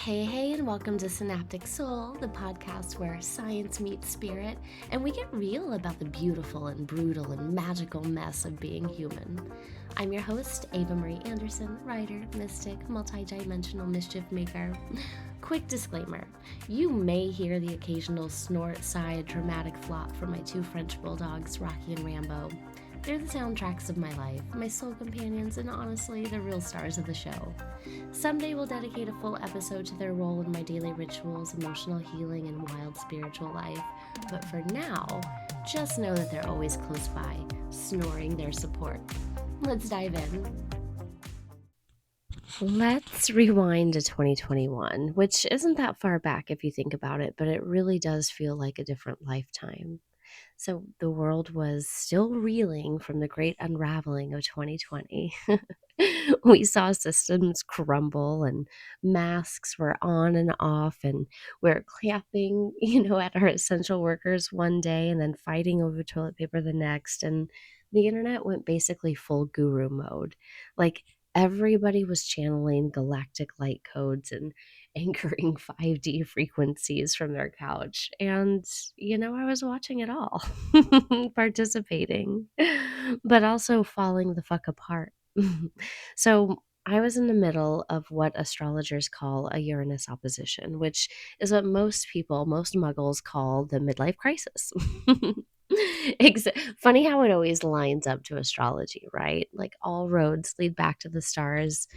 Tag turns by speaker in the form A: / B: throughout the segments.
A: Hey, and welcome to Synaptic Soul, the podcast where science meets spirit, and we get real about the beautiful and brutal and magical mess of being human. I'm your host, Ava Marie Anderson, writer, mystic, multidimensional mischief maker. Quick disclaimer: you may hear the occasional snort, sigh, and dramatic flop from my two French bulldogs, Rocky and Rambo. They're the soundtracks of my life, my soul companions, and honestly, the real stars of the show. Someday we'll dedicate a full episode to their role in my daily rituals, emotional healing, and wild spiritual life. But for now, just know that they're always close by, snoring their support. Let's dive in. Let's rewind to 2021, which isn't that far back if you think about it, but it really does feel like a different lifetime. So the world was still reeling from the great unraveling of 2020. We saw systems crumble and masks were on and off, and we're clapping, at our essential workers one day and then fighting over toilet paper the next. And the internet went basically full guru mode. Like everybody was channeling galactic light codes and anchoring 5D frequencies from their couch. And, I was watching it all, participating, but also falling the fuck apart. So I was in the middle of what astrologers call a Uranus opposition, which is what most people, most muggles call the midlife crisis. Funny how it always lines up to astrology, right? Like all roads lead back to the stars.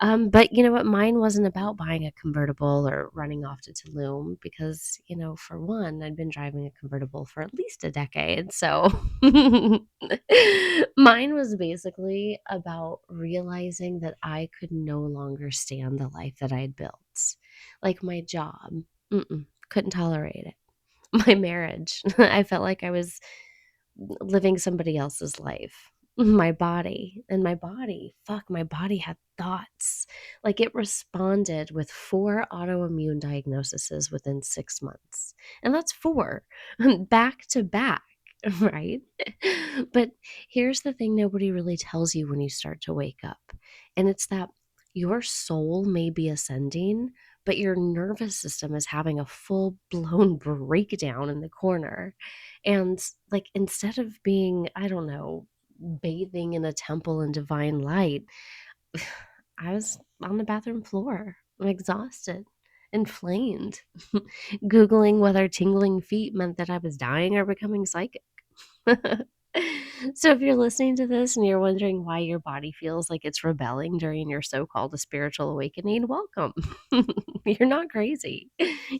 A: But you know what? Mine wasn't about buying a convertible or running off to Tulum because, for one, I'd been driving a convertible for at least a decade. So mine was basically about realizing that I could no longer stand the life that I had built. Like my job, couldn't tolerate it. My marriage, I felt like I was living somebody else's life. My body had thoughts. Like it responded with 4 autoimmune diagnoses within 6 months. And that's 4 back to back, right? But here's the thing nobody really tells you when you start to wake up. And it's that your soul may be ascending, but your nervous system is having a full blown breakdown in the corner. And like instead of being, I don't know, bathing in a temple in divine light, I was on the bathroom floor. I'm exhausted, inflamed, Googling whether tingling feet meant that I was dying or becoming psychic. So if you're listening to this and you're wondering why your body feels like it's rebelling during your so-called spiritual awakening, welcome. You're not crazy.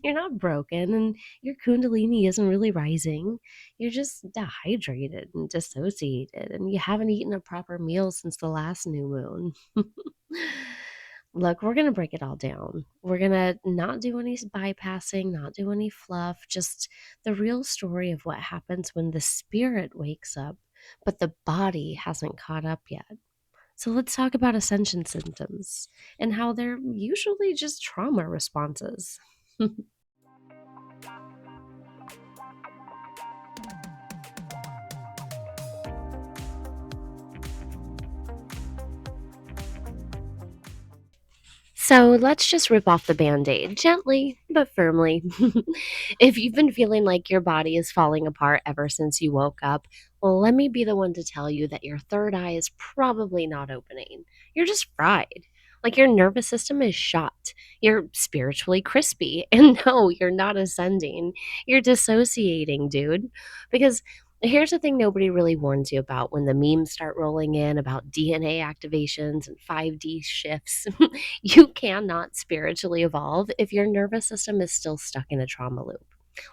A: You're not broken, and your kundalini isn't really rising. You're just dehydrated and dissociated, and you haven't eaten a proper meal since the last new moon. Look, we're going to break it all down. We're going to not do any bypassing, not do any fluff, just the real story of what happens when the spirit wakes up, but the body hasn't caught up yet. So let's talk about ascension symptoms and how they're usually just trauma responses. So let's just rip off the band aid gently but firmly. If you've been feeling like your body is falling apart ever since you woke up, well, let me be the one to tell you that your third eye is probably not opening. You're just fried. Like your nervous system is shot. You're spiritually crispy. And no, you're not ascending. You're dissociating, dude. Because here's the thing nobody really warns you about when the memes start rolling in about DNA activations and 5D shifts. You cannot spiritually evolve if your nervous system is still stuck in a trauma loop.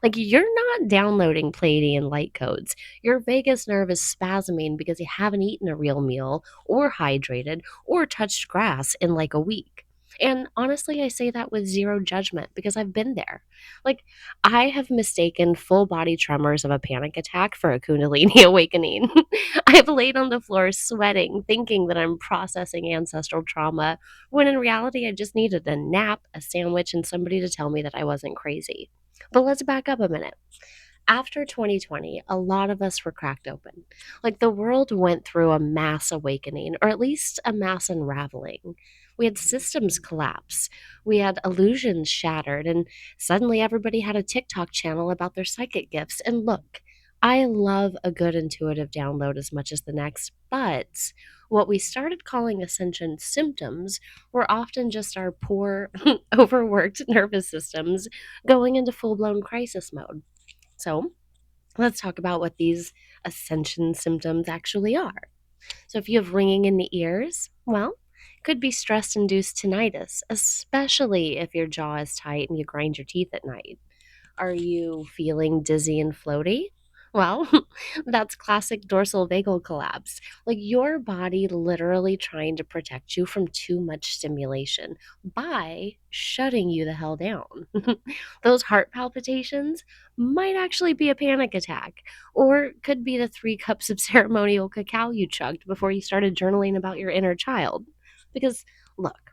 A: Like you're not downloading Pleiadian light codes. Your vagus nerve is spasming because you haven't eaten a real meal or hydrated or touched grass in like a week. And honestly, I say that with zero judgment because I've been there. Like, I have mistaken full body tremors of a panic attack for a Kundalini awakening. I've laid on the floor sweating, thinking that I'm processing ancestral trauma, when in reality, I just needed a nap, a sandwich, and somebody to tell me that I wasn't crazy. But let's back up a minute. After 2020, a lot of us were cracked open. Like the world went through a mass awakening, or at least a mass unraveling. We had systems collapse. We had illusions shattered. And suddenly everybody had a TikTok channel about their psychic gifts. And look, I love a good intuitive download as much as the next, but what we started calling ascension symptoms were often just our poor, overworked nervous systems going into full blown crisis mode. So, let's talk about what these ascension symptoms actually are. So, if you have ringing in the ears, well, it could be stress induced tinnitus, especially if your jaw is tight and you grind your teeth at night. Are you feeling dizzy and floaty? Well, that's classic dorsal vagal collapse. Like your body literally trying to protect you from too much stimulation by shutting you the hell down. Those heart palpitations might actually be a panic attack, or could be the 3 cups of ceremonial cacao you chugged before you started journaling about your inner child. Because, look,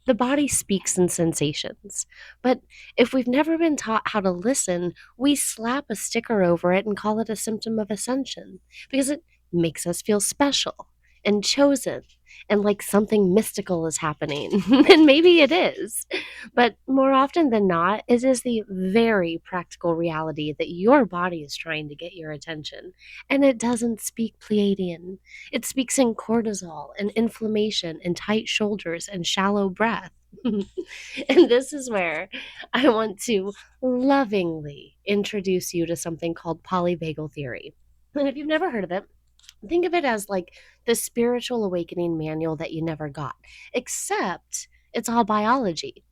A: the body speaks in sensations. But if we've never been taught how to listen, we slap a sticker over it and call it a symptom of ascension because it makes us feel special and chosen and like something mystical is happening. And maybe it is. But more often than not, it is the very practical reality that your body is trying to get your attention. And it doesn't speak Pleiadian. It speaks in cortisol and inflammation and tight shoulders and shallow breath. And this is where I want to lovingly introduce you to something called polyvagal theory. And if you've never heard of it, think of it as like the spiritual awakening manual that you never got, except it's all biology.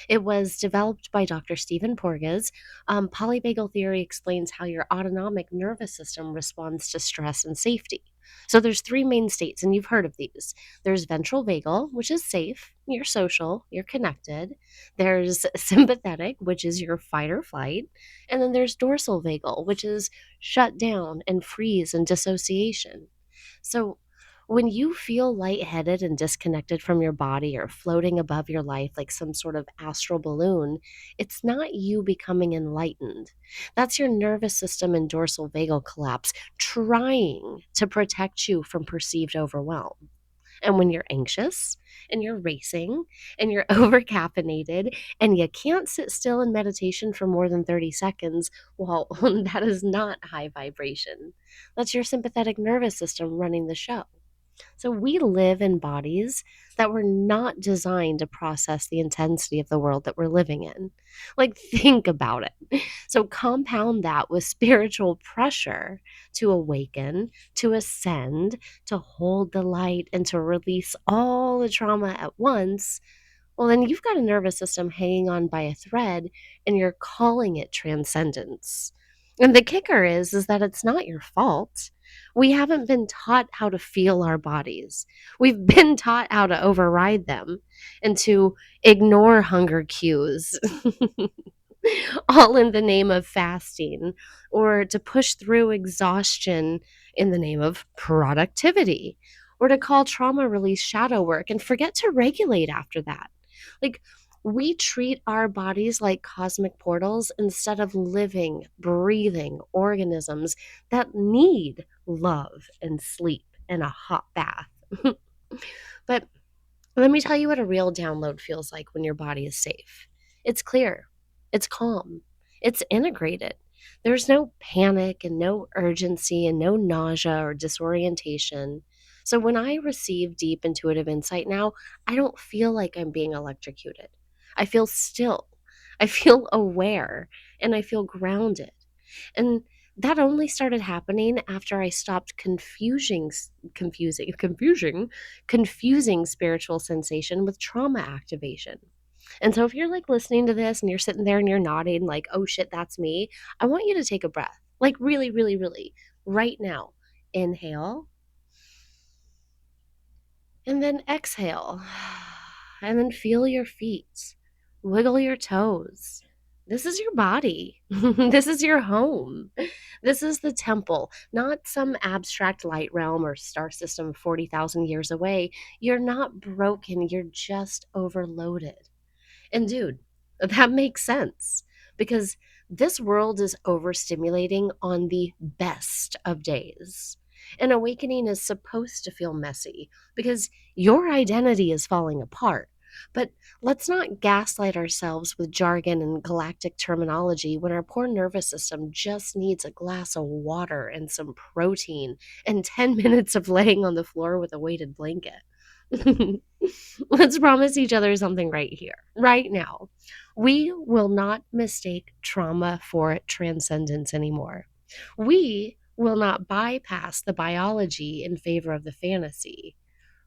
A: It was developed by Dr. Stephen Porges. Polyvagal theory explains how your autonomic nervous system responds to stress and safety. So there's 3 main states, and you've heard of these. There's ventral vagal, which is safe, you're social, you're connected. There's sympathetic, which is your fight or flight. And then there's dorsal vagal, which is shut down and freeze and dissociation. So, when you feel lightheaded and disconnected from your body or floating above your life like some sort of astral balloon, it's not you becoming enlightened. That's your nervous system and dorsal vagal collapse trying to protect you from perceived overwhelm. And when you're anxious and you're racing and you're overcaffeinated and you can't sit still in meditation for more than 30 seconds, well, that is not high vibration. That's your sympathetic nervous system running the show. So we live in bodies that were not designed to process the intensity of the world that we're living in. Like, think about it. So compound that with spiritual pressure to awaken, to ascend, to hold the light, and to release all the trauma at once. Well, then you've got a nervous system hanging on by a thread and you're calling it transcendence. And the kicker is that it's not your fault. We haven't been taught how to feel our bodies. We've been taught how to override them and to ignore hunger cues, all in the name of fasting, or to push through exhaustion in the name of productivity, or to call trauma release shadow work and forget to regulate after that. Like, we treat our bodies like cosmic portals instead of living, breathing organisms that need love and sleep and a hot bath. But let me tell you what a real download feels like when your body is safe. It's clear, it's calm, it's integrated. There's no panic and no urgency and no nausea or disorientation. So when I receive deep intuitive insight now, I don't feel like I'm being electrocuted. I feel still, I feel aware, and I feel grounded. And that only started happening after I stopped confusing spiritual sensation with trauma activation. And so if you're like listening to this and you're sitting there and you're nodding like, "Oh shit, that's me." I want you to take a breath. Like really, really, really right now. Inhale and then exhale. And then feel your feet. Wiggle your toes. This is your body. This is your home. This is the temple, not some abstract light realm or star system 40,000 years away. You're not broken, you're just overloaded. And dude, that makes sense because this world is overstimulating on the best of days. And awakening is supposed to feel messy because your identity is falling apart. But let's not gaslight ourselves with jargon and galactic terminology when our poor nervous system just needs a glass of water and some protein and 10 minutes of laying on the floor with a weighted blanket. Let's promise each other something right here, right now. We will not mistake trauma for transcendence anymore. We will not bypass the biology in favor of the fantasy.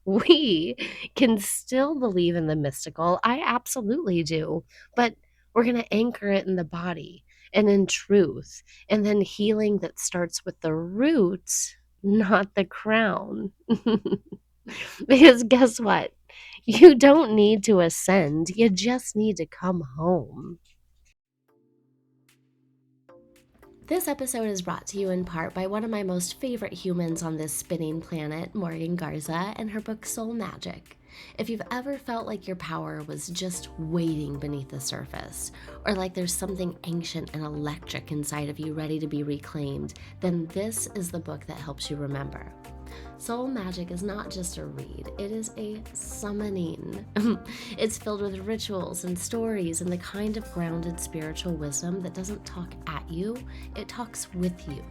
A: We can still believe in the mystical. I absolutely do. But we're going to anchor it in the body and in truth, and then healing that starts with the roots, not the crown. Because guess what? You don't need to ascend, you just need to come home. This episode is brought to you in part by one of my most favorite humans on this spinning planet, Morgan Garza, and her book Soul Magic. If you've ever felt like your power was just waiting beneath the surface, or like there's something ancient and electric inside of you ready to be reclaimed, then this is the book that helps you remember. Soul Magic is not just a read, it is a summoning. It's filled with rituals and stories and the kind of grounded spiritual wisdom that doesn't talk at you, it talks with you.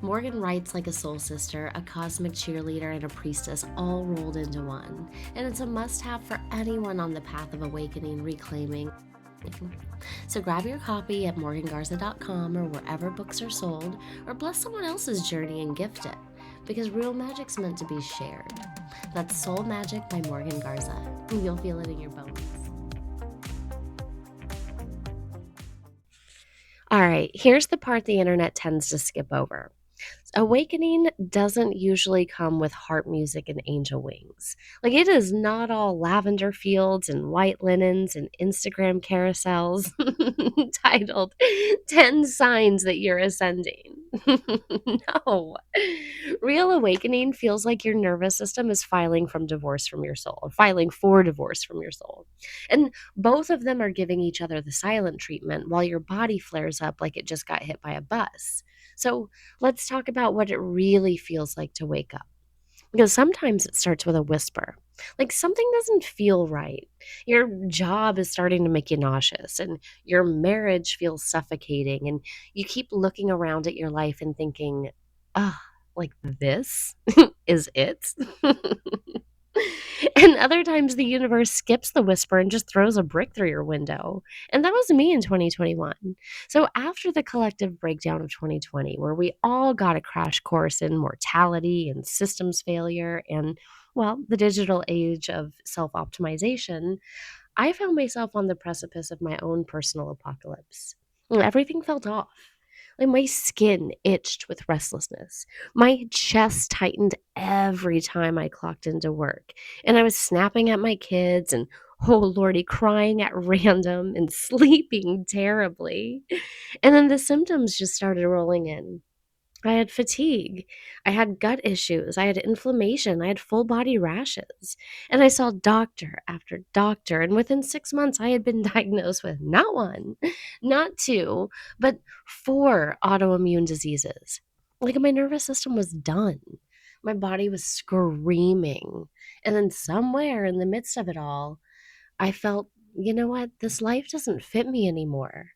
A: Morgan writes like a soul sister, a cosmic cheerleader, and a priestess all rolled into one. And it's a must-have for anyone on the path of awakening, reclaiming. So grab your copy at morgangarza.com or wherever books are sold, or bless someone else's journey and gift it, because real magic's meant to be shared. That's Soul Magic by Morgan Garza. You'll feel it in your bones. All right, here's the part the internet tends to skip over. Awakening doesn't usually come with harp music and angel wings. Like, it is not all lavender fields and white linens and Instagram carousels titled 10 Signs That You're Ascending. No. Real awakening feels like your nervous system is filing from divorce from your soul, filing for divorce from your soul. And both of them are giving each other the silent treatment while your body flares up like it just got hit by a bus. So let's talk about what it really feels like to wake up. Because sometimes it starts with a whisper. Like something doesn't feel right. Your job is starting to make you nauseous, and your marriage feels suffocating, and you keep looking around at your life and thinking, ah, like this is it? And other times the universe skips the whisper and just throws a brick through your window. And that was me in 2021. So after the collective breakdown of 2020, where we all got a crash course in mortality and systems failure and, well, the digital age of self optimization, I found myself on the precipice of my own personal apocalypse. Everything felt off. Like my skin itched with restlessness. My chest tightened every time I clocked into work. And I was snapping at my kids and, oh lordy, crying at random and sleeping terribly. And then the symptoms just started rolling in. I had fatigue. I had gut issues. I had inflammation. I had full body rashes. And I saw doctor after doctor. And within 6 months, I had been diagnosed with not one, not two, but four autoimmune diseases. Like my nervous system was done. My body was screaming. And then somewhere in the midst of it all, I felt, you know what? This life doesn't fit me anymore.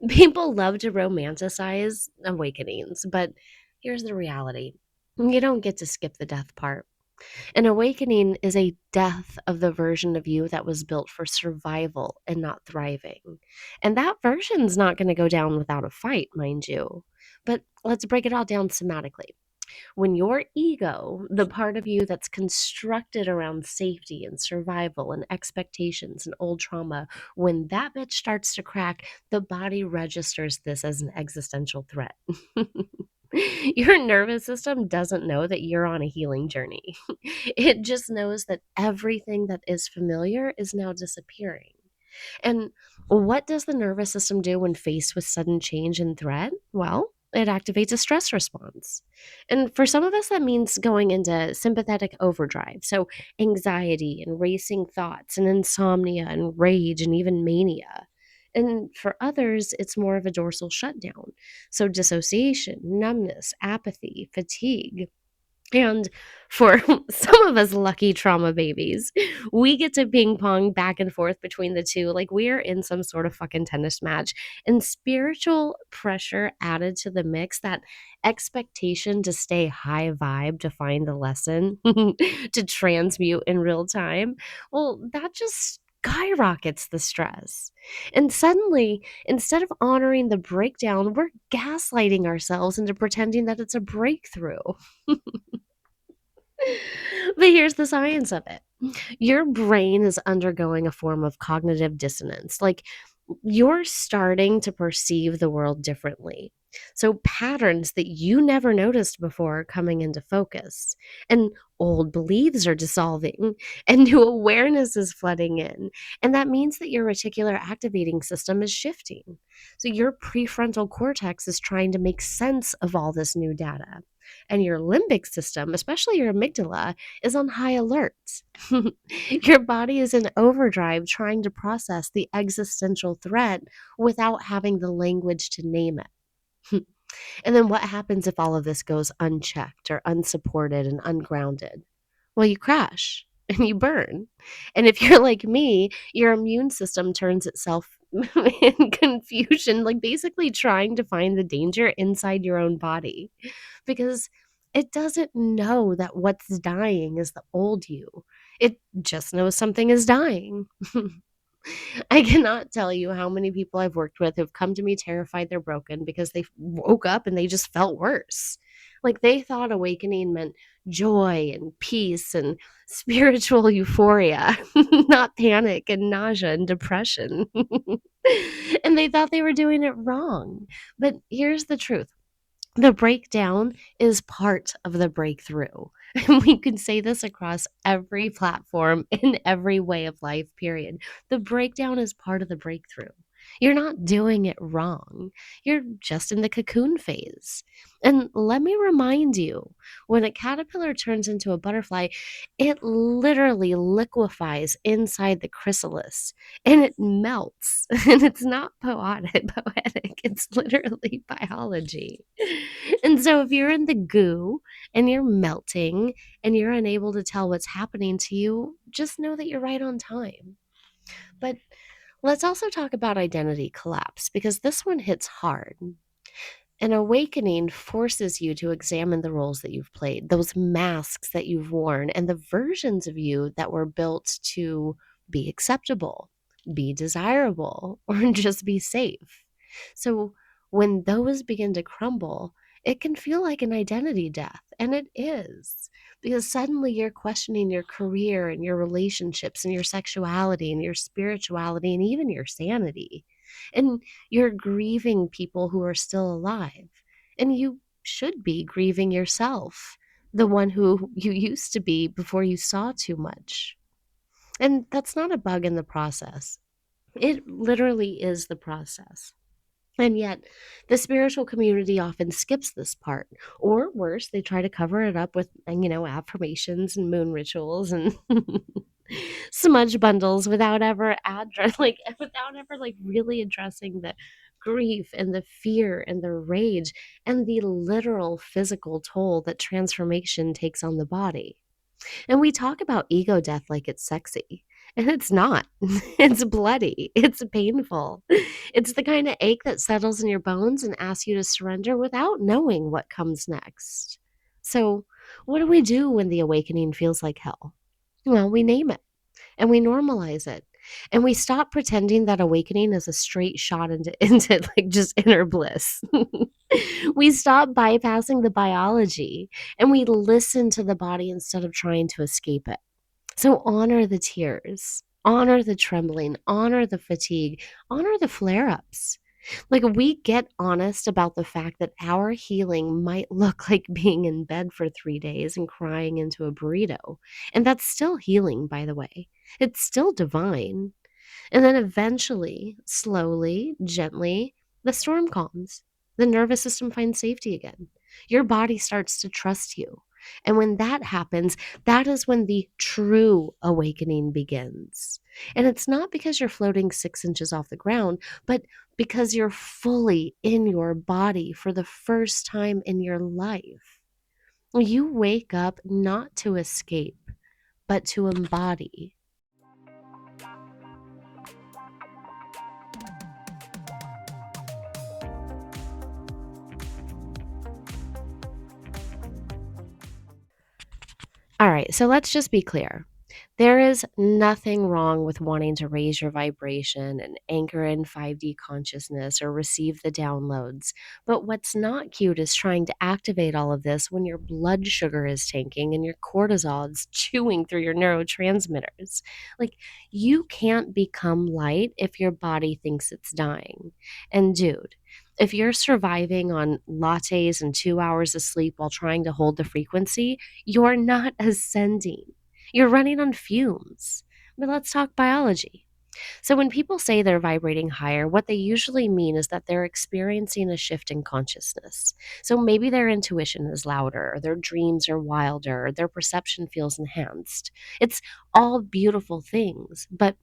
A: People love to romanticize awakenings, but here's the reality. You don't get to skip the death part. An awakening is a death of the version of you that was built for survival and not thriving. And that version's not going to go down without a fight, mind you. But let's break it all down somatically. When your ego, the part of you that's constructed around safety and survival and expectations and old trauma, when that bitch starts to crack, the body registers this as an existential threat. Your nervous system doesn't know that you're on a healing journey. It just knows that everything that is familiar is now disappearing. And what does the nervous system do when faced with sudden change and threat? Well, it activates a stress response. And for some of us, that means going into sympathetic overdrive. So, anxiety and racing thoughts, and insomnia and rage, and even mania. And for others, it's more of a dorsal shutdown. So, dissociation, numbness, apathy, fatigue. And for some of us lucky trauma babies, we get to ping pong back and forth between the two like we're in some sort of fucking tennis match. And spiritual pressure added to the mix, that expectation to stay high vibe, to find the lesson, to transmute in real time, well, that just skyrockets the stress. And suddenly, instead of honoring the breakdown, we're gaslighting ourselves into pretending that it's a breakthrough. But here's the science of it. Your brain is undergoing a form of cognitive dissonance. Like, you're starting to perceive the world differently. So, patterns that you never noticed before are coming into focus, and old beliefs are dissolving, and new awareness is flooding in. And that means that your reticular activating system is shifting. So, your prefrontal cortex is trying to make sense of all this new data. And your limbic system, especially your amygdala, is on high alert. Your body is in overdrive trying to process the existential threat without having the language to name it. And then what happens if all of this goes unchecked or unsupported and ungrounded? Well, you crash and you burn. And if you're like me, your immune system turns itself in confusion, like basically trying to find the danger inside your own body, because it doesn't know that what's dying is the old you. It just knows something is dying. I cannot tell you how many people I've worked with who've come to me terrified they're broken because they woke up and they just felt worse. Like they thought awakening meant joy and peace and spiritual euphoria, not panic and nausea and depression. And they thought they were doing it wrong. But here's the truth: the breakdown is part of the breakthrough. And we can say this across every platform in every way of life, period. The breakdown is part of the breakthrough. You're not doing it wrong. You're just in the cocoon phase. And let me remind you, when a caterpillar turns into a butterfly, it literally liquefies inside the chrysalis and it melts. And it's not poetic, it's literally biology. And so if you're in the goo and you're melting and you're unable to tell what's happening to you, just know that you're right on time. But let's also talk about identity collapse, because this one hits hard. An awakening forces you to examine the roles that you've played, those masks that you've worn, and the versions of you that were built to be acceptable, be desirable, or just be safe. So when those begin to crumble, it can feel like an identity death, and it is. Because suddenly you're questioning your career and your relationships and your sexuality and your spirituality and even your sanity. And you're grieving people who are still alive. And you should be grieving yourself, the one who you used to be before you saw too much. And that's not a bug in the process. It literally is the process. And yet, the spiritual community often skips this part. Or worse, they try to cover it up with, affirmations and moon rituals and smudge bundles without ever really addressing the grief and the fear and the rage and the literal physical toll that transformation takes on the body. And we talk about ego death like it's sexy. And it's not. It's bloody. It's painful. It's the kind of ache that settles in your bones and asks you to surrender without knowing what comes next. So, what do we do when the awakening feels like hell? Well, we name it and we normalize it. And we stop pretending that awakening is a straight shot into like just inner bliss. We stop bypassing the biology and we listen to the body instead of trying to escape it. So honor the tears, honor the trembling, honor the fatigue, honor the flare ups. Like, we get honest about the fact that our healing might look like being in bed for 3 days and crying into a burrito. And that's still healing, by the way. It's still divine. And then eventually, slowly, gently, the storm calms. The nervous system finds safety again. Your body starts to trust you. And when that happens, that is when the true awakening begins. And it's not because you're floating 6 inches off the ground, but because you're fully in your body for the first time in your life. You wake up not to escape, but to embody. All right, so let's just be clear. There is nothing wrong with wanting to raise your vibration and anchor in 5D consciousness or receive the downloads. But what's not cute is trying to activate all of this when your blood sugar is tanking and your cortisol is chewing through your neurotransmitters. Like, you can't become light if your body thinks it's dying. And, dude, if you're surviving on lattes and 2 hours of sleep while trying to hold the frequency, you're not ascending. You're running on fumes. But let's talk biology. So, when people say they're vibrating higher, what they usually mean is that they're experiencing a shift in consciousness. So, maybe their intuition is louder, or their dreams are wilder, or their perception feels enhanced. It's all beautiful things, but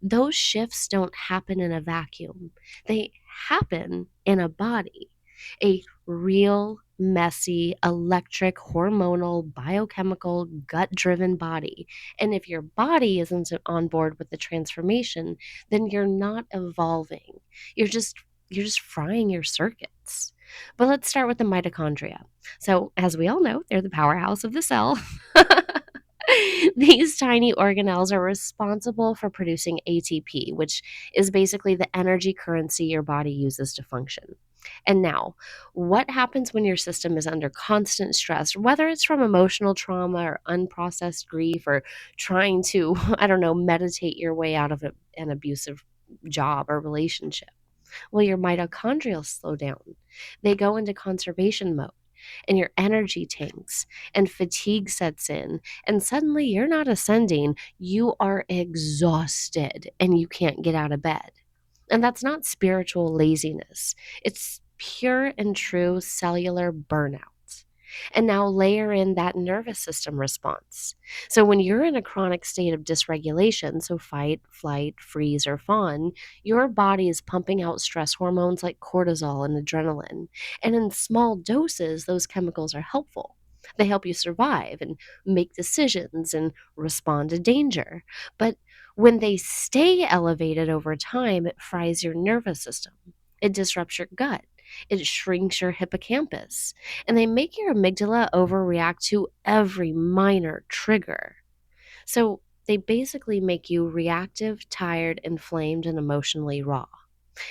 A: those shifts don't happen in a vacuum. They happen in a body, a real, messy, electric, hormonal, biochemical, gut driven body. And if your body isn't on board with the transformation, then you're not evolving. You're just you're just frying your circuits. But let's start with the mitochondria. So, as we all know, they're the powerhouse of the cell. These tiny organelles are responsible for producing ATP, which is basically the energy currency your body uses to function. And now, what happens when your system is under constant stress, whether it's from emotional trauma or unprocessed grief or trying to, I don't know, meditate your way out of an abusive job or relationship? Well, your mitochondria slow down. They go into conservation mode and your energy tanks and fatigue sets in. And suddenly you're not ascending, you are exhausted and you can't get out of bed. And that's not spiritual laziness, it's pure and true cellular burnout. And now layer in that nervous system response. So, when you're in a chronic state of dysregulation, so fight, flight, freeze, or fawn, your body is pumping out stress hormones like cortisol and adrenaline. And in small doses, those chemicals are helpful. They help you survive and make decisions and respond to danger. But when they stay elevated over time, it fries your nervous system. It disrupts your gut. It shrinks your hippocampus. And they make your amygdala overreact to every minor trigger. So they basically make you reactive, tired, inflamed, and emotionally raw.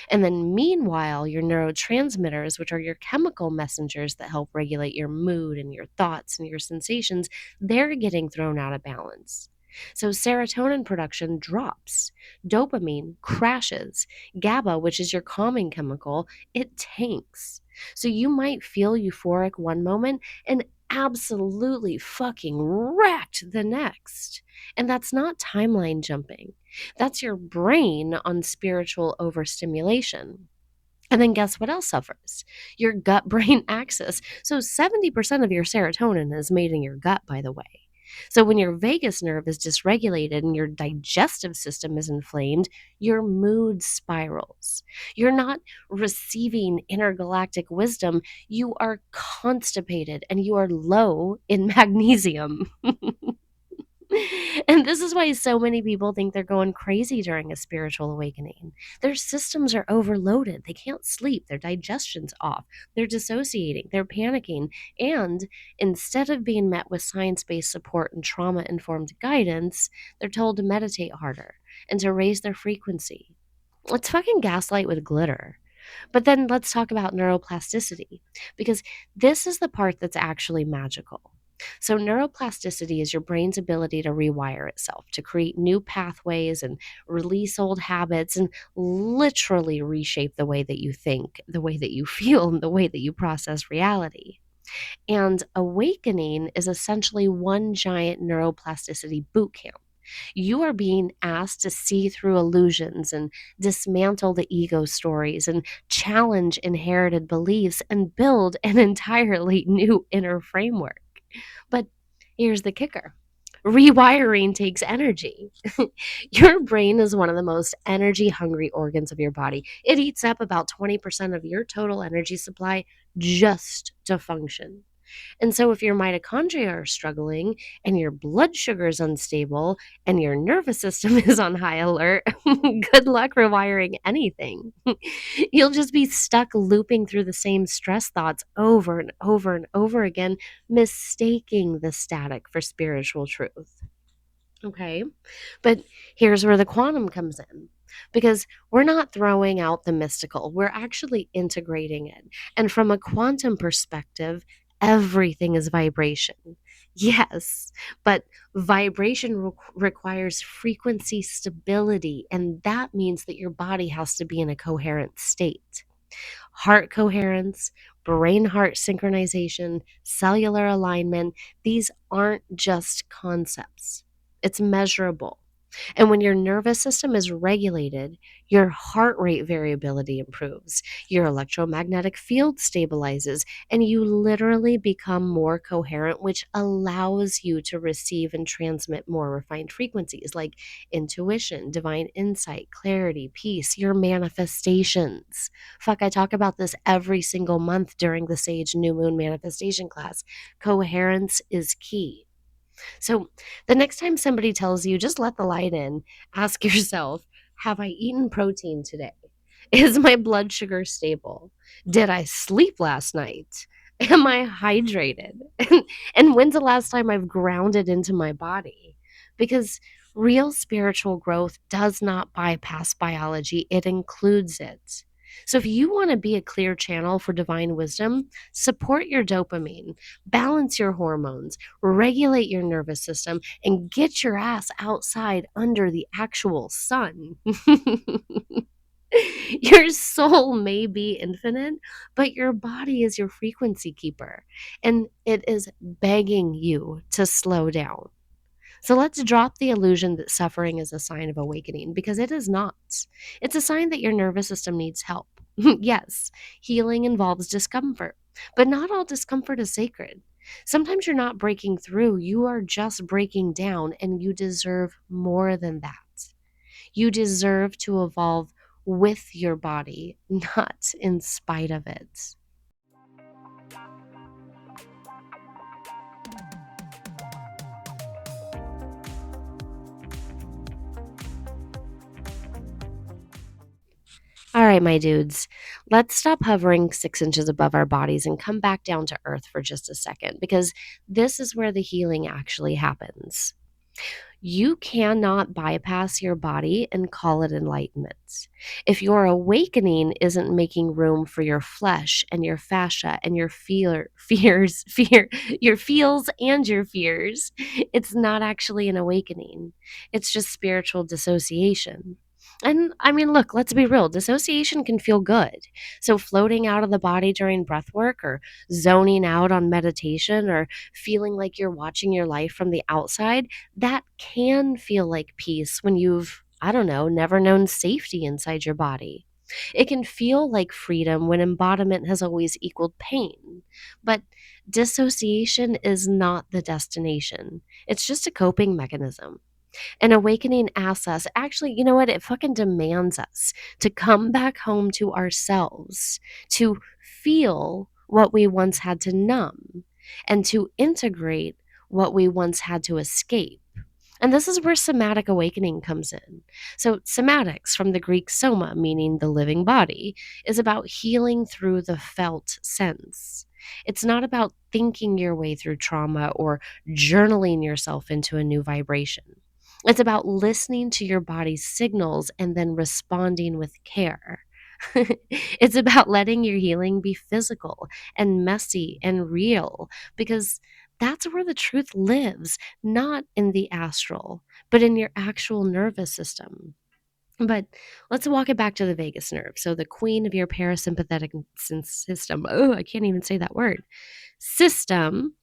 A: And then, meanwhile, your neurotransmitters, which are your chemical messengers that help regulate your mood and your thoughts and your sensations, they're getting thrown out of balance. So, serotonin production drops, dopamine crashes, GABA, which is your calming chemical, it tanks. So, you might feel euphoric one moment and absolutely fucking wrecked the next. And that's not timeline jumping. That's your brain on spiritual overstimulation. And then guess what else suffers? Your gut brain axis. So 70% of your serotonin is made in your gut, by the way. So when your vagus nerve is dysregulated and your digestive system is inflamed, your mood spirals. You're not receiving intergalactic wisdom, you are constipated and you are low in magnesium. And this is why so many people think they're going crazy during a spiritual awakening. Their systems are overloaded. They can't sleep. Their digestion's off. They're dissociating. They're panicking. And instead of being met with science based support and trauma informed guidance, they're told to meditate harder and to raise their frequency. It's fucking gaslight with glitter. But then let's talk about neuroplasticity, because this is the part that's actually magical. So, neuroplasticity is your brain's ability to rewire itself, to create new pathways and release old habits and literally reshape the way that you think, the way that you feel, and the way that you process reality. And awakening is essentially one giant neuroplasticity boot camp. You are being asked to see through illusions and dismantle the ego stories and challenge inherited beliefs and build an entirely new inner framework. But here's the kicker. Rewiring takes energy. Your brain is one of the most energy hungry organs of your body. It eats up about 20% of your total energy supply just to function. And so, if your mitochondria are struggling and your blood sugar is unstable and your nervous system is on high alert, good luck rewiring anything. You'll just be stuck looping through the same stress thoughts over and over and over again, mistaking the static for spiritual truth. Okay. But here's where the quantum comes in. Because we're not throwing out the mystical, we're actually integrating it. And from a quantum perspective, everything is vibration. Yes, but vibration requires frequency stability, and that means that your body has to be in a coherent state. Heart coherence, brain heart synchronization, cellular alignment, these aren't just concepts. It's measurable. And when your nervous system is regulated, your heart rate variability improves, your electromagnetic field stabilizes, and you literally become more coherent, which allows you to receive and transmit more refined frequencies like intuition, divine insight, clarity, peace, your manifestations. Fuck, I talk about this every single month during the Sage New Moon manifestation class. Coherence is key. So the next time somebody tells you, just let the light in, ask yourself, have I eaten protein today? Is my blood sugar stable? Did I sleep last night? Am I hydrated? And when's the last time I've grounded into my body? Because real spiritual growth does not bypass biology, it includes it. So, if you want to be a clear channel for divine wisdom, support your dopamine, balance your hormones, regulate your nervous system, and get your ass outside under the actual sun. Your soul may be infinite, but your body is your frequency keeper, and it is begging you to slow down. So let's drop the illusion that suffering is a sign of awakening because it is not. It's a sign that your nervous system needs help. Yes, healing involves discomfort, but not all discomfort is sacred. Sometimes you're not breaking through, you are just breaking down, and you deserve more than that. You deserve to evolve with your body, not in spite of it. All right, my dudes, let's stop hovering 6 inches above our bodies and come back down to earth for just a second because this is where the healing actually happens. You cannot bypass your body and call it enlightenment. If your awakening isn't making room for your flesh and your fascia and your your feels and your fears, it's not actually an awakening. It's just spiritual dissociation. And I mean, look, let's be real. Dissociation can feel good. So, floating out of the body during breath work or zoning out on meditation or feeling like you're watching your life from the outside, that can feel like peace when you've, I don't know, never known safety inside your body. It can feel like freedom when embodiment has always equaled pain. But dissociation is not the destination, it's just a coping mechanism. And awakening asks us, actually, you know what? It fucking demands us to come back home to ourselves, to feel what we once had to numb, and to integrate what we once had to escape. And this is where somatic awakening comes in. So, somatics, from the Greek soma, meaning the living body, is about healing through the felt sense. It's not about thinking your way through trauma or journaling yourself into a new vibration. It's about listening to your body's signals and then responding with care. It's about letting your healing be physical and messy and real because that's where the truth lives, not in the astral, but in your actual nervous system. But let's walk it back to the vagus nerve. So, the queen of your parasympathetic system. Oh, I can't even say that word. System,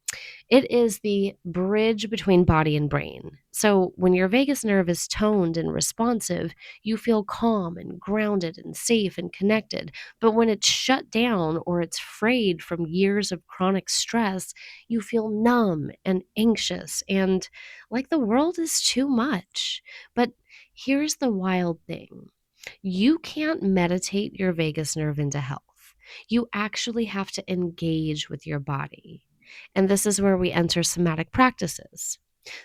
A: it is the bridge between body and brain. So, when your vagus nerve is toned and responsive, you feel calm and grounded and safe and connected. But when it's shut down or it's frayed from years of chronic stress, you feel numb and anxious and like the world is too much. But here's the wild thing, you can't meditate your vagus nerve into health. You actually have to engage with your body. And this is where we enter somatic practices.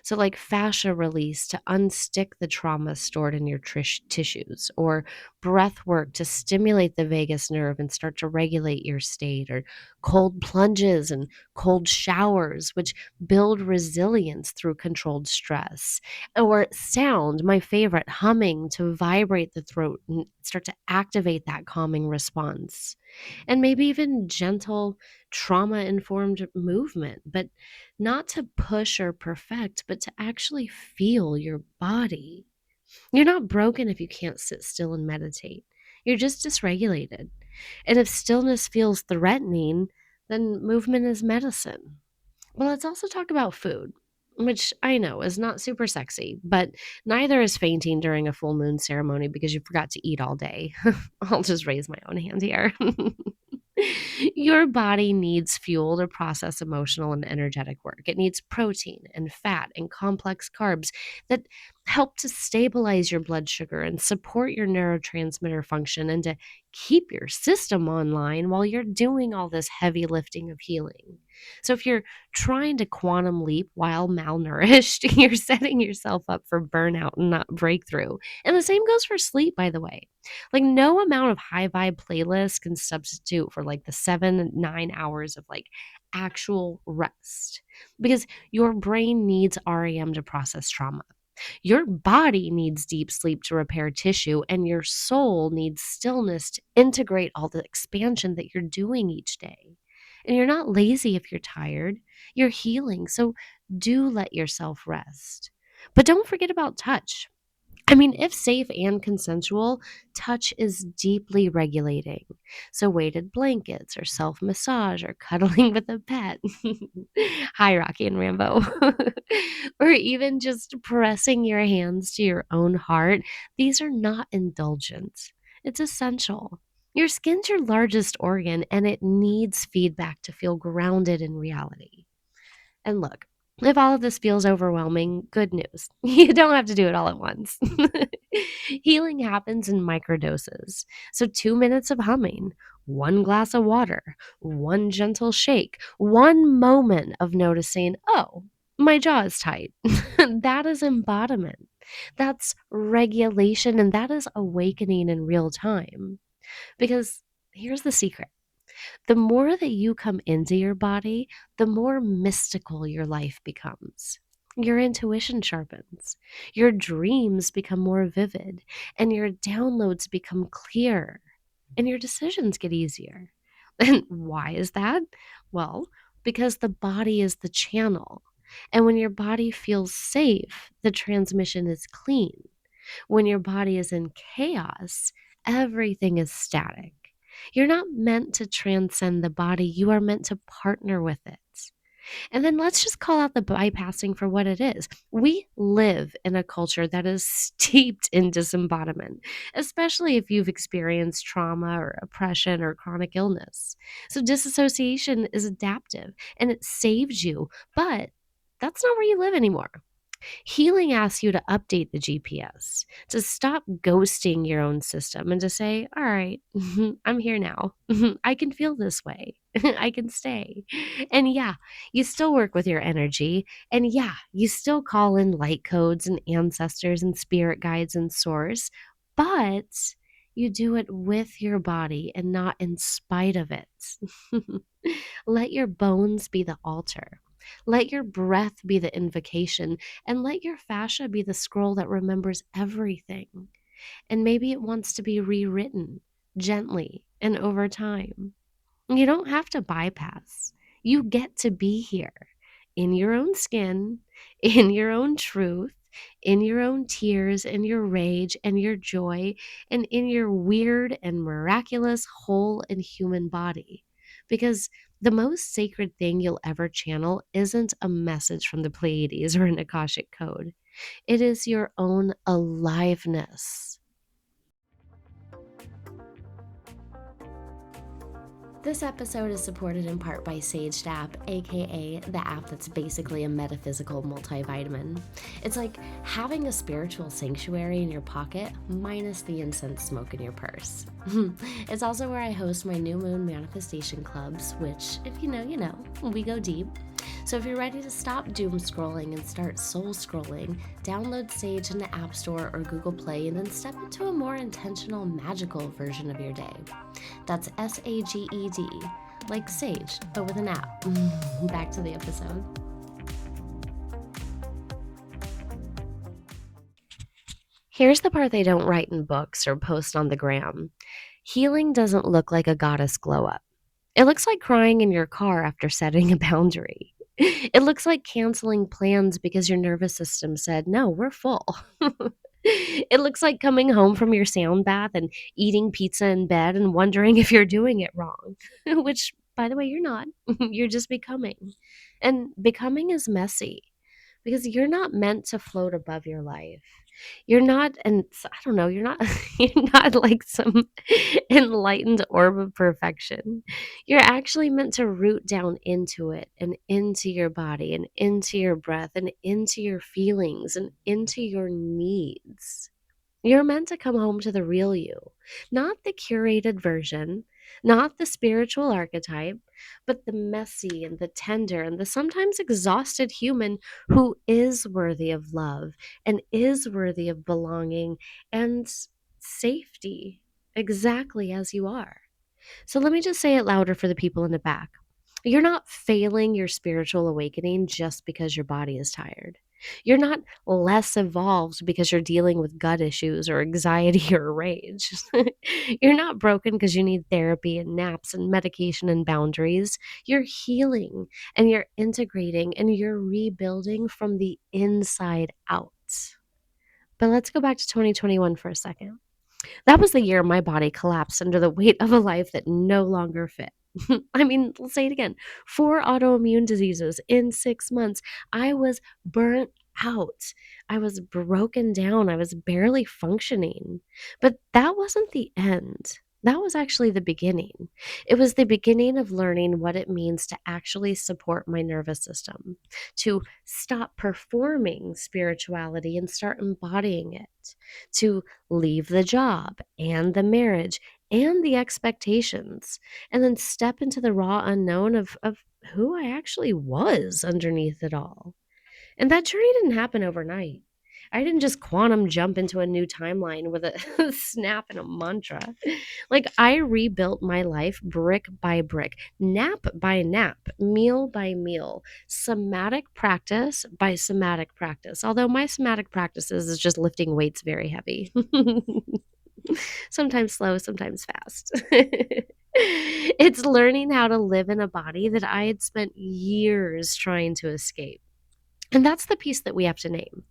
A: So, like fascia release to unstick the trauma stored in your tissues, or breath work to stimulate the vagus nerve and start to regulate your state, or cold plunges and cold showers, which build resilience through controlled stress, or sound, my favorite, humming to vibrate the throat and start to activate that calming response. And maybe even gentle trauma informed movement, but not to push or perfect, but to actually feel your body. You're not broken if you can't sit still and meditate. You're just dysregulated. And if stillness feels threatening, then movement is medicine. Well, let's also talk about food, which I know is not super sexy, but neither is fainting during a full moon ceremony because you forgot to eat all day. I'll just raise my own hand here. Your body needs fuel to process emotional and energetic work. It needs protein and fat and complex carbs that help to stabilize your blood sugar and support your neurotransmitter function and to keep your system online while you're doing all this heavy lifting of healing. So, if you're trying to quantum leap while malnourished, you're setting yourself up for burnout and not breakthrough. And the same goes for sleep, by the way. Like, no amount of high vibe playlists can substitute for like the 7, 9 hours of like actual rest because your brain needs REM to process trauma. Your body needs deep sleep to repair tissue, and your soul needs stillness to integrate all the expansion that you're doing each day. And you're not lazy if you're tired, you're healing. So do let yourself rest. But don't forget about touch. I mean, if safe and consensual, touch is deeply regulating. So, weighted blankets, or self massage, or cuddling with a pet. Hi, Rocky and Rambo. Or even just pressing your hands to your own heart. These are not indulgence, it's essential. Your skin's your largest organ, and it needs feedback to feel grounded in reality. And look, if all of this feels overwhelming, good news. You don't have to do it all at once. Healing happens in microdoses. So, 2 minutes of humming, one glass of water, one gentle shake, one moment of noticing, oh, my jaw is tight. That is embodiment. That's regulation, and that is awakening in real time. Because here's the secret: the more that you come into your body, the more mystical your life becomes. Your intuition sharpens, your dreams become more vivid, and your downloads become clear, and your decisions get easier. And why is that? Well, because the body is the channel. And when your body feels safe, the transmission is clean. When your body is in chaos, everything is static. You're not meant to transcend the body, you are meant to partner with it. And then let's just call out the bypassing for what it is. We live in a culture that is steeped in disembodiment, especially if you've experienced trauma or oppression or chronic illness. So, disassociation is adaptive and it saves you, but that's not where you live anymore. Healing asks you to update the GPS, to stop ghosting your own system and to say, all right, I'm here now. I can feel this way. I can stay. And yeah, you still work with your energy. And yeah, you still call in light codes and ancestors and spirit guides and source, but you do it with your body and not in spite of it. Let your bones be the altar. Let your breath be the invocation, and let your fascia be the scroll that remembers everything. And maybe it wants to be rewritten gently and over time. You don't have to bypass. You get to be here in your own skin, in your own truth, in your own tears, in your rage and your joy, and in your weird and miraculous whole and human body. Because the most sacred thing you'll ever channel isn't a message from the Pleiades or an Akashic code. It is your own aliveness. This episode is supported in part by Sage App, aka the app that's basically a metaphysical multivitamin. It's like having a spiritual sanctuary in your pocket minus the incense smoke in your purse. It's also where I host my new moon manifestation clubs, which, if you know, you know, we go deep. So if you're ready to stop doom scrolling and start soul scrolling, download Sage in the App Store or Google Play and then step into a more intentional, magical version of your day. That's SAGED, like Sage, but with an app. Back to the episode. Here's the part they don't write in books or post on the gram. Healing doesn't look like a goddess glow up. It looks like crying in your car after setting a boundary. It looks like canceling plans because your nervous system said, no, we're full. It looks like coming home from your sound bath and eating pizza in bed and wondering if you're doing it wrong, which, by the way, you're not. You're just becoming. And becoming is messy because you're not meant to float above your life. You're not, and I don't know, you're not, you're not like some enlightened orb of perfection. You're actually meant to root down into it and into your body and into your breath and into your feelings and into your needs. You're meant to come home to the real you, not the curated version, not the spiritual archetype, but the messy and the tender and the sometimes exhausted human who is worthy of love and is worthy of belonging and safety, exactly as you are. So let me just say it louder for the people in the back. You're not failing your spiritual awakening just because your body is tired. You're not less evolved because you're dealing with gut issues or anxiety or rage. You're not broken because you need therapy and naps and medication and boundaries. You're healing and you're integrating and you're rebuilding from the inside out. But let's go back to 2021 for a second. That was the year my body collapsed under the weight of a life that no longer fit. I mean, let's say it again. 4 autoimmune diseases in 6 months. I was burnt out. I was broken down. I was barely functioning. But that wasn't the end. That was actually the beginning. It was the beginning of learning what it means to actually support my nervous system, to stop performing spirituality and start embodying it, to leave the job and the marriage and the expectations, and then step into the raw unknown of who I actually was underneath it all. And that journey didn't happen overnight. I didn't just quantum jump into a new timeline with a snap and a mantra. Like, I rebuilt my life brick by brick, nap by nap, meal by meal, somatic practice by somatic practice. Although my somatic practices is just lifting weights very heavy. Sometimes slow, sometimes fast. It's learning how to live in a body that I had spent years trying to escape. And that's the piece that we have to name.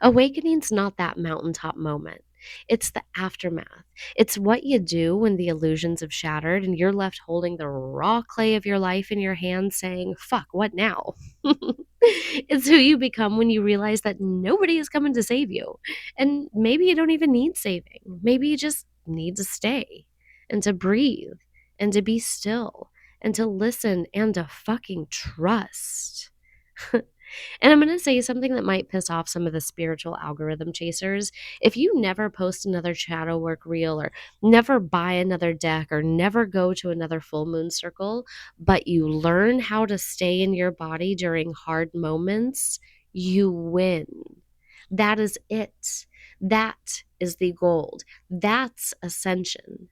A: Awakening's not that mountaintop moment. It's the aftermath. It's what you do when the illusions have shattered and you're left holding the raw clay of your life in your hands saying, fuck, what now? It's who you become when you realize that nobody is coming to save you. And maybe you don't even need saving. Maybe you just need to stay and to breathe and to be still and to listen and to fucking trust. And I'm going to say something that might piss off some of the spiritual algorithm chasers. If you never post another shadow work reel or never buy another deck or never go to another full moon circle, but you learn how to stay in your body during hard moments, you win. That is it. That is the gold. That's ascension.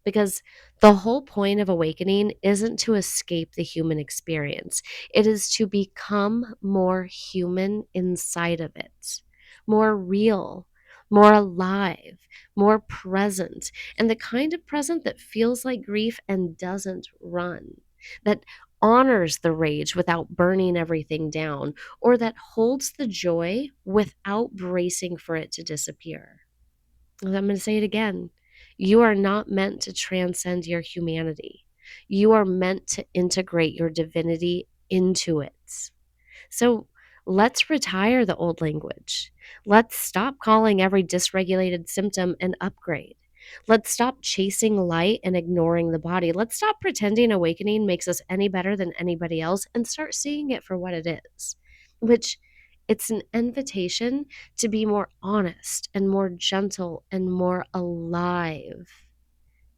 A: Because the whole point of awakening isn't to escape the human experience. It is to become more human inside of it, more real, more alive, more present, and the kind of present that feels like grief and doesn't run, that honors the rage without burning everything down, or that holds the joy without bracing for it to disappear. I'm going to say it again. You are not meant to transcend your humanity. You are meant to integrate your divinity into it. So let's retire the old language. Let's stop calling every dysregulated symptom an upgrade. Let's stop chasing light and ignoring the body. Let's stop pretending awakening makes us any better than anybody else and start seeing it for what it is, which it's an invitation to be more honest and more gentle and more alive.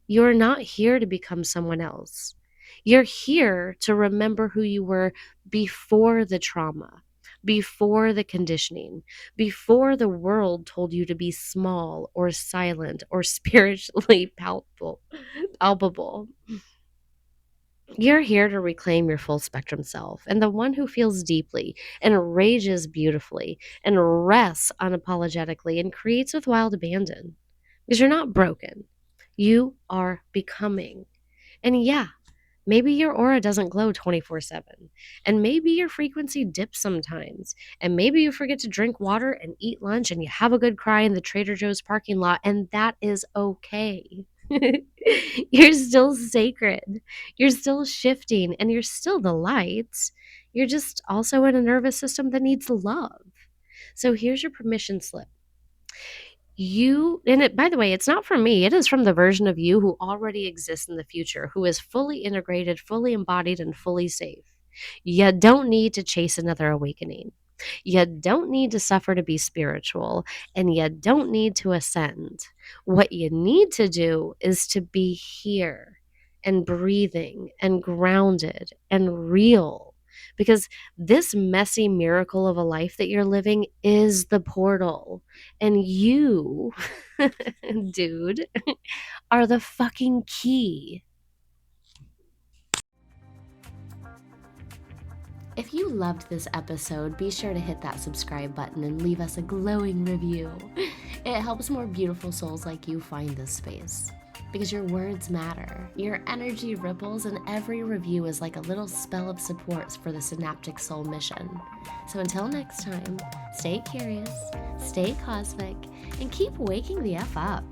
A: You're not here to become someone else. You're here to remember who you were before the trauma, before the conditioning, before the world told you to be small or silent or spiritually palpable. You're here to reclaim your full spectrum self and the one who feels deeply and rages beautifully and rests unapologetically and creates with wild abandon. Because you're not broken. You are becoming. And yeah, maybe your aura doesn't glow 24/7. And maybe your frequency dips sometimes. And maybe you forget to drink water and eat lunch and you have a good cry in the Trader Joe's parking lot, and that is okay. You're still sacred. You're still shifting and you're still the light. You're just also in a nervous system that needs love. So here's your permission slip. And it, by the way, it's not from me. It is from the version of you who already exists in the future, who is fully integrated, fully embodied, and fully safe. You don't need to chase another awakening. You don't need to suffer to be spiritual, and you don't need to ascend. What you need to do is to be here and breathing and grounded and real. Because this messy miracle of a life that you're living is the portal. And you, dude, are the fucking key. If you loved this episode, be sure to hit that subscribe button and leave us a glowing review. It helps more beautiful souls like you find this space. Because your words matter, your energy ripples, and every review is like a little spell of support for the Synaptic Soul mission. So until next time, stay curious, stay cosmic, and keep waking the F up.